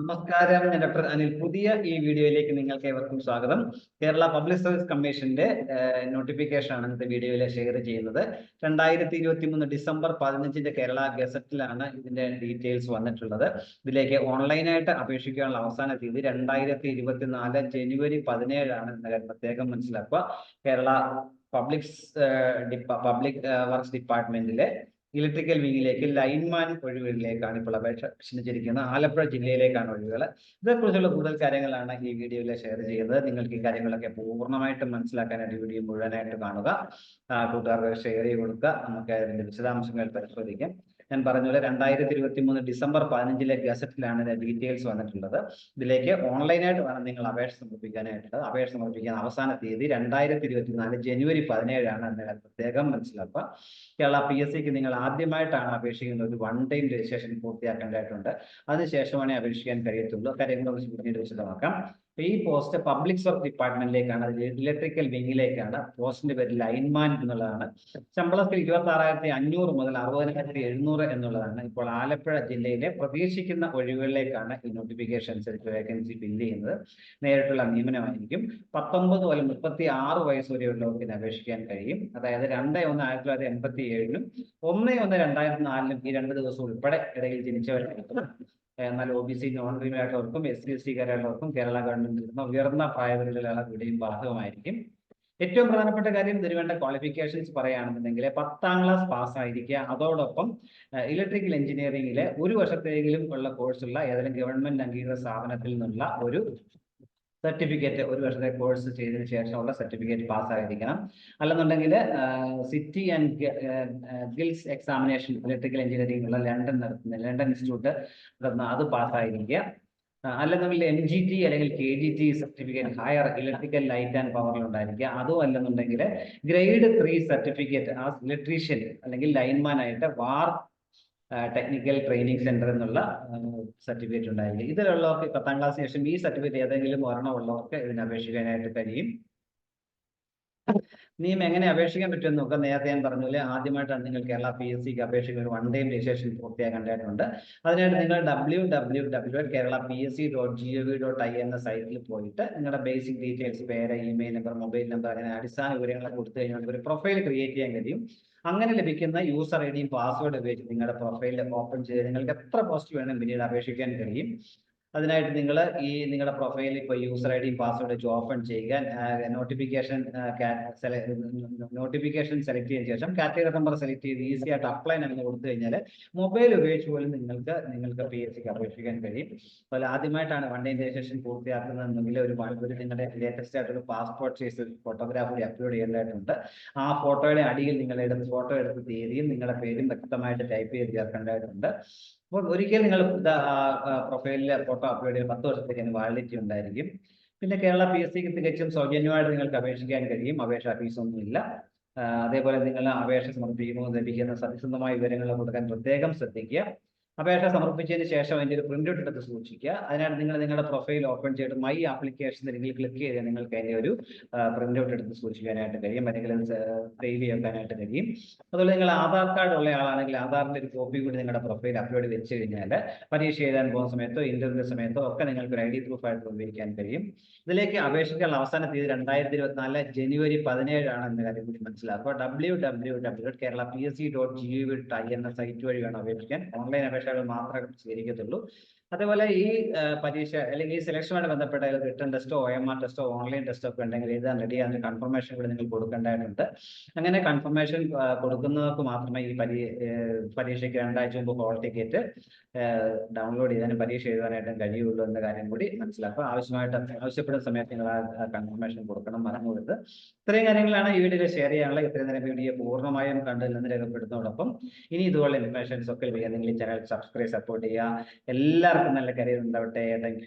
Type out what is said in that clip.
നമസ്കാരം, ഞാൻ ഡോക്ടർ അനിൽ. പുതിയ ഈ വീഡിയോയിലേക്ക് നിങ്ങൾക്ക് ഏവർക്കും സ്വാഗതം. കേരള പബ്ലിക് സർവീസ് കമ്മീഷന്റെ നോട്ടിഫിക്കേഷൻ ആണ് ഇന്നത്തെ വീഡിയോയിൽ ഷെയർ ചെയ്യുന്നത്. 2023 ഡിസംബർ 15 കേരള ഗസറ്റിലാണ് ഇതിന്റെ ഡീറ്റെയിൽസ് വന്നിട്ടുള്ളത്. ഇതിലേക്ക് ഓൺലൈനായിട്ട് അപേക്ഷിക്കാനുള്ള അവസാന തീയതി 2024 ജനുവരി 17 ആണ് എന്ന കാര്യം പ്രത്യേകം മനസ്സിലാക്കുക. കേരള പബ്ലിക് വർക്ക്സ് ഡിപ്പാർട്ട്മെന്റിലെ ഇലക്ട്രിക്കൽ വിങ്ങിലേക്ക് ലൈൻമാൻ ഒഴിവുകളിലേക്കാണ് ഇപ്പോൾ അപേക്ഷ ക്ഷണിച്ചിരിക്കുന്നത്. ആലപ്പുഴ ജില്ലയിലേക്കാണ് ഒഴിവുകൾ. ഇതേക്കുറിച്ചുള്ള കൂടുതൽ കാര്യങ്ങളാണ് ഈ വീഡിയോയിൽ ഷെയർ ചെയ്യുന്നത്. നിങ്ങൾക്ക് ഈ കാര്യങ്ങളൊക്കെ പൂർണ്ണമായിട്ടും മനസ്സിലാക്കാനായിട്ട് വീഡിയോ മുഴുവനായിട്ട് കാണുക, കൂട്ടുകാർക്ക് ഷെയർ ചെയ്ത് കൊടുക്കുക. നമുക്ക് അതിന്റെ വിശദാംശങ്ങൾ പരിശോധിക്കാം. ഞാൻ പറഞ്ഞ പോലെ 2023 ഡിസംബർ 15 ഗസറ്റിലാണ് ഡീറ്റെയിൽസ് വന്നിട്ടുള്ളത്. ഇതിലേക്ക് ഓൺലൈനായിട്ട് വേണം നിങ്ങൾ അപേക്ഷ സമർപ്പിക്കാനായിട്ട്. അപേക്ഷ സമർപ്പിക്കാൻ അവസാന തീയതി 2024 ജനുവരി 17 ആണ് എന്ന് പ്രത്യേകം മനസ്സിലാക്കുക. കേരള PSCക്ക് നിങ്ങൾ ആദ്യമായിട്ടാണ് അപേക്ഷിക്കുന്നത്. ഒരു 1 ടൈം രജിസ്ട്രേഷൻ പൂർത്തിയാക്കേണ്ടതായിട്ടുണ്ട്. അതിനുശേഷമാണ് അപേക്ഷിക്കാൻ കഴിയത്തുള്ളൂ. കാര്യങ്ങൾ പിന്നീട് വിശദമാക്കാം. ഈ പോസ്റ്റ് പബ്ലിക് സർവീസ് ഡിപ്പാർട്ട്മെന്റിലേക്കാണ്, ഇലക്ട്രിക്കൽ വിങ്ങിലേക്കാണ്. പോസ്റ്റിന്റെ പേര് ലൈൻമാൻ എന്നുള്ളതാണ്. ശമ്പളത്തിൽ 26,500 മുതൽ 60,700 എന്നുള്ളതാണ്. ഇപ്പോൾ ആലപ്പുഴ ജില്ലയിലെ പ്രതീക്ഷിക്കുന്ന ഒഴിവുകളിലേക്കാണ് ഈ നോട്ടിഫിക്കേഷൻ അനുസരിച്ച് വേക്കൻസി ഫില്ല് ചെയ്യുന്നത്. നേരിട്ടുള്ള നിയമനമായിരിക്കും. 19 മുതൽ 36 വയസ്സ് വരെയുള്ളവർക്ക് അപേക്ഷിക്കാൻ കഴിയും. അതായത് 2/1/1987 1/1/2004 ഈ 2 ദിവസം ഉൾപ്പെടെ ഇടയിൽ ജനിച്ചവരായിരിക്കും. എന്നാൽ OBC നോൺ ക്രീമി ആയിട്ടുള്ളവർക്കും SC/ST കാരായിട്ടുള്ളവർക്കും കേരള ഗവൺമെന്റ് ഉയർന്ന പ്രായപരിധിയിലുള്ള ഇവിടെയും ബാധകമായിരിക്കും. ഏറ്റവും പ്രധാനപ്പെട്ട കാര്യം, ഇതിന് വേണ്ട ക്വാളിഫിക്കേഷൻസ് പറയുകയാണെന്നുണ്ടെങ്കിൽ 10ാം ക്ലാസ് പാസ്സായിരിക്കുക. അതോടൊപ്പം ഇലക്ട്രിക്കൽ എഞ്ചിനീയറിംഗിലെ 1 വർഷത്തെങ്കിലും ഉള്ള കോഴ്സുള്ള ഏതെങ്കിലും ഗവൺമെന്റ് അംഗീകൃത സ്ഥാപനത്തിൽ നിന്നുള്ള ഒരു സർട്ടിഫിക്കറ്റ്, 1 വർഷത്തെ കോഴ്സ് ചെയ്തതിനു ശേഷമുള്ള സർട്ടിഫിക്കറ്റ് പാസ്സായിരിക്കണം. അല്ലെന്നുണ്ടെങ്കിൽ city and gills examination electrical engineering ഉള്ള ലണ്ടൻ ഇൻസ്റ്റിറ്റ്യൂട്ട് അത് പാസ്സായിരിക്കുക. അല്ലെന്നുണ്ടെങ്കിൽ MGT അല്ലെങ്കിൽ KGT certificate higher electrical light and പവറിൽ ഉണ്ടായിരിക്കുക. അതും അല്ലെന്നുണ്ടെങ്കിൽ ഗ്രേഡ് 3 സർട്ടിഫിക്കറ്റ് ആ ഇലക്ട്രീഷ്യൻ അല്ലെങ്കിൽ ലൈൻമാൻ ആയിട്ട് ടെക്നിക്കൽ ട്രെയിനിങ് സെന്റർ എന്നുള്ള സർട്ടിഫിക്കറ്റ് ഉണ്ടായിരിക്കും. ഇതിലുള്ളവർക്ക് 10ാം ക്ലാസ്സിന് ശേഷം ഈ സർട്ടിഫിക്കറ്റ് ഏതെങ്കിലും ഒരെണ്ണം ഉള്ളവർക്ക് ഇതിന് അപേക്ഷിക്കാനായിട്ട് കഴിയും. നിയമം എങ്ങനെ അപേക്ഷിക്കാൻ പറ്റുമെന്ന് നോക്കാം. നേരത്തെ ഞാൻ പറഞ്ഞ പോലെ ആദ്യമായിട്ടാണ് നിങ്ങൾ കേരള PSCക്ക് അപേക്ഷിക്കുന്ന ഒരു 1 ടൈം രജിസ്ട്രേഷൻ പൂർത്തിയാക്കേണ്ടതായിട്ടുണ്ട്. അതിനായിട്ട് നിങ്ങൾ www.keralapsc.gov.in എന്ന സൈറ്റിൽ പോയിട്ട് നിങ്ങളുടെ ബേസിക് ഡീറ്റെയിൽസ്, പേര്, ഇമെയിൽ നമ്പർ, മൊബൈൽ നമ്പർ, അങ്ങനെ അടിസ്ഥാന വിവരങ്ങൾ കൊടുത്തു കഴിഞ്ഞാൽ ഒരു പ്രൊഫൈൽ ക്രിയേറ്റ് ചെയ്യാൻ കഴിയും. അങ്ങനെ ലഭിക്കുന്ന യൂസർ ID യും പാസ്വേഡ് ഉപയോഗിച്ച് നിങ്ങളുടെ പ്രൊഫൈൽ ഓപ്പൺ ചെയ്ത് നിങ്ങൾക്ക് എത്ര പോസ്റ്റ് വേണം പിന്നീട് അപേക്ഷിക്കാൻ കഴിയും. അതിനായിട്ട് നിങ്ങൾ നിങ്ങളുടെ പ്രൊഫൈലിൽ ഇപ്പോൾ യൂസർ ID യും പാസ്വേഡ് വെച്ച് ഓപ്പൺ ചെയ്യുക. നോട്ടിഫിക്കേഷൻ സെലക്ട് ചെയ്തതിനു ശേഷം കാറ്റഗറി നമ്പർ സെലക്ട് ചെയ്ത് ഈസി ആയിട്ട് അപ്ലൈ എന്ന് കൊടുത്തു കഴിഞ്ഞാൽ മൊബൈൽ ഉപയോഗിച്ച് പോലും നിങ്ങൾക്ക് PSCക്ക് അപേക്ഷിക്കാൻ കഴിയും. അതുപോലെ ആദ്യമായിട്ടാണ് 1 ടൈം രജിസ്ട്രേഷൻ പൂർത്തിയാക്കുന്നതെങ്കിൽ ഒരു നിങ്ങളുടെ ലേറ്റസ്റ്റ് ആയിട്ടൊരു പാസ്പോർട്ട് സൈസ് ഫോട്ടോഗ്രാഫ് കൂടി അപ്ലോഡ് ചെയ്യേണ്ടതായിട്ടുണ്ട്. ആ ഫോട്ടോയുടെ അടിയിൽ നിങ്ങളുടെ ഫോട്ടോ എടുത്ത തീയതിയും നിങ്ങളുടെ പേരും വ്യക്തമായിട്ട് ടൈപ്പ് ചെയ്ത് ചേർക്കേണ്ടതായിട്ടുണ്ട്. അപ്പോൾ ഒരിക്കൽ നിങ്ങൾ പ്രൊഫൈലിലെ ഫോട്ടോ അപ്ലോഡ് ചെയ്യുന്ന 10 വർഷത്തേക്ക് വാലിഡിറ്റി ഉണ്ടായിരിക്കും. പിന്നെ കേരള PSCക്ക് തികച്ചും സൗജന്യമായിട്ട് നിങ്ങൾക്ക് അപേക്ഷിക്കാൻ കഴിയും. അപേക്ഷാ ഫീസൊന്നുമില്ല. അതേപോലെ നിങ്ങൾ അപേക്ഷ സമർപ്പിക്കുമ്പോൾ ലഭിക്കുന്ന സത്യസന്ധമായ വിവരങ്ങൾ കൊടുക്കാൻ പ്രത്യേകം ശ്രദ്ധിക്കുക. അപേക്ഷ സമർപ്പിച്ചതിന് ശേഷം അതിൻ്റെ ഒരു പ്രിന്റ് ഔട്ട് എടുത്ത് സൂക്ഷിക്കുക. അതിനായിട്ട് നിങ്ങൾ നിങ്ങളുടെ പ്രൊഫൈൽ ഓപ്പൺ ചെയ്തിട്ട് മൈ ആപ്ലിക്കേഷൻ നിങ്ങൾ ക്ലിക്ക് ചെയ്ത് നിങ്ങൾക്ക് അതിൻ്റെ ഒരു പ്രിന്റ് ഔട്ട് എടുത്ത് സൂക്ഷിക്കാനായിട്ട് കഴിയും, അല്ലെങ്കിൽ സേവ് ചെയ്യാനായിട്ട് കഴിയും. അതുപോലെ നിങ്ങൾ ആധാർ കാർഡ് ഉള്ള ആളാണെങ്കിൽ ആധാറിന്റെ ഒരു കോപ്പി കൂടി നിങ്ങളുടെ പ്രൊഫൈൽ അപ്ലോഡ് വെച്ച് കഴിഞ്ഞാൽ പരീക്ഷ എഴുതാൻ പോകുന്ന സമയത്തോ ഇന്റർവ്യൂ സമയത്തോ ഒക്കെ നിങ്ങൾക്ക് ഒരു ID പ്രൂഫ് ആയിട്ട് ഉപയോഗിക്കാൻ കഴിയും. ഇതിലേക്ക് അപേക്ഷിക്കാനുള്ള അവസാന തീയതി 2024 ജനുവരി 17 ആണ് എന്ന കാര്യം കൂടി മനസ്സിലാക്കുക. www.keralapsc.gov.in എന്ന സൈറ്റ് വഴി വേണം അപേക്ഷിക്കാൻ. ഓൺലൈൻ അപേക്ഷകൾ മാത്രമേ സ്വീകരിക്കത്തുള്ളൂ. അതേപോലെ ഈ പരീക്ഷ അല്ലെങ്കിൽ ഈ സെലക്ഷനുമായി ബന്ധപ്പെട്ട റിട്ടൺ ടെസ്റ്റോ OMR ടെസ്റ്റോ ഓൺലൈൻ ടെസ്റ്റോ ഒക്കെ ഉണ്ടെങ്കിൽ എഴുതാൻ റെഡി അതിന് കൺഫർമേഷൻ കൂടി നിങ്ങൾ കൊടുക്കേണ്ടതായിട്ടുണ്ട്. അങ്ങനെ കൺഫർമേഷൻ കൊടുക്കുന്നവർക്ക് മാത്രമേ ഈ പരീക്ഷയ്ക്ക് 2 ആഴ്ച മുമ്പ് ഹോൾ ടിക്കറ്റ് ഡൗൺലോഡ് ചെയ്താലും പരീക്ഷ എഴുതാനായിട്ടും കഴിയുള്ളൂ എന്ന കാര്യം കൂടി മനസ്സിലാക്കുക. ആവശ്യപ്പെടുന്ന സമയത്ത് നിങ്ങൾ ആ കൺഫർമേഷൻ കൊടുക്കണം, മറന്നുകൊടുത്ത്. ഇത്രയും കാര്യങ്ങളാണ് ഈ വീഡിയോയിൽ ഷെയർ ചെയ്യാനുള്ള. ഇത്രയും നേരം വീഡിയോ പൂർണ്ണമായും കണ്ടതിൽ നിന്ന് രേഖപ്പെടുത്തുന്നതോടൊപ്പം ഇനി ഇതുപോലെ ഇൻഫർമേഷൻസ് ഒക്കെ ലഭിക്കാൻ നിങ്ങൾ ഈ ചാനൽ സബ്സ്ക്രൈബ്, സപ്പോർട്ട് ചെയ്യുക. എല്ലാവർക്കും നല്ല കരിയർ ഉണ്ടാവട്ടെ. Thank you.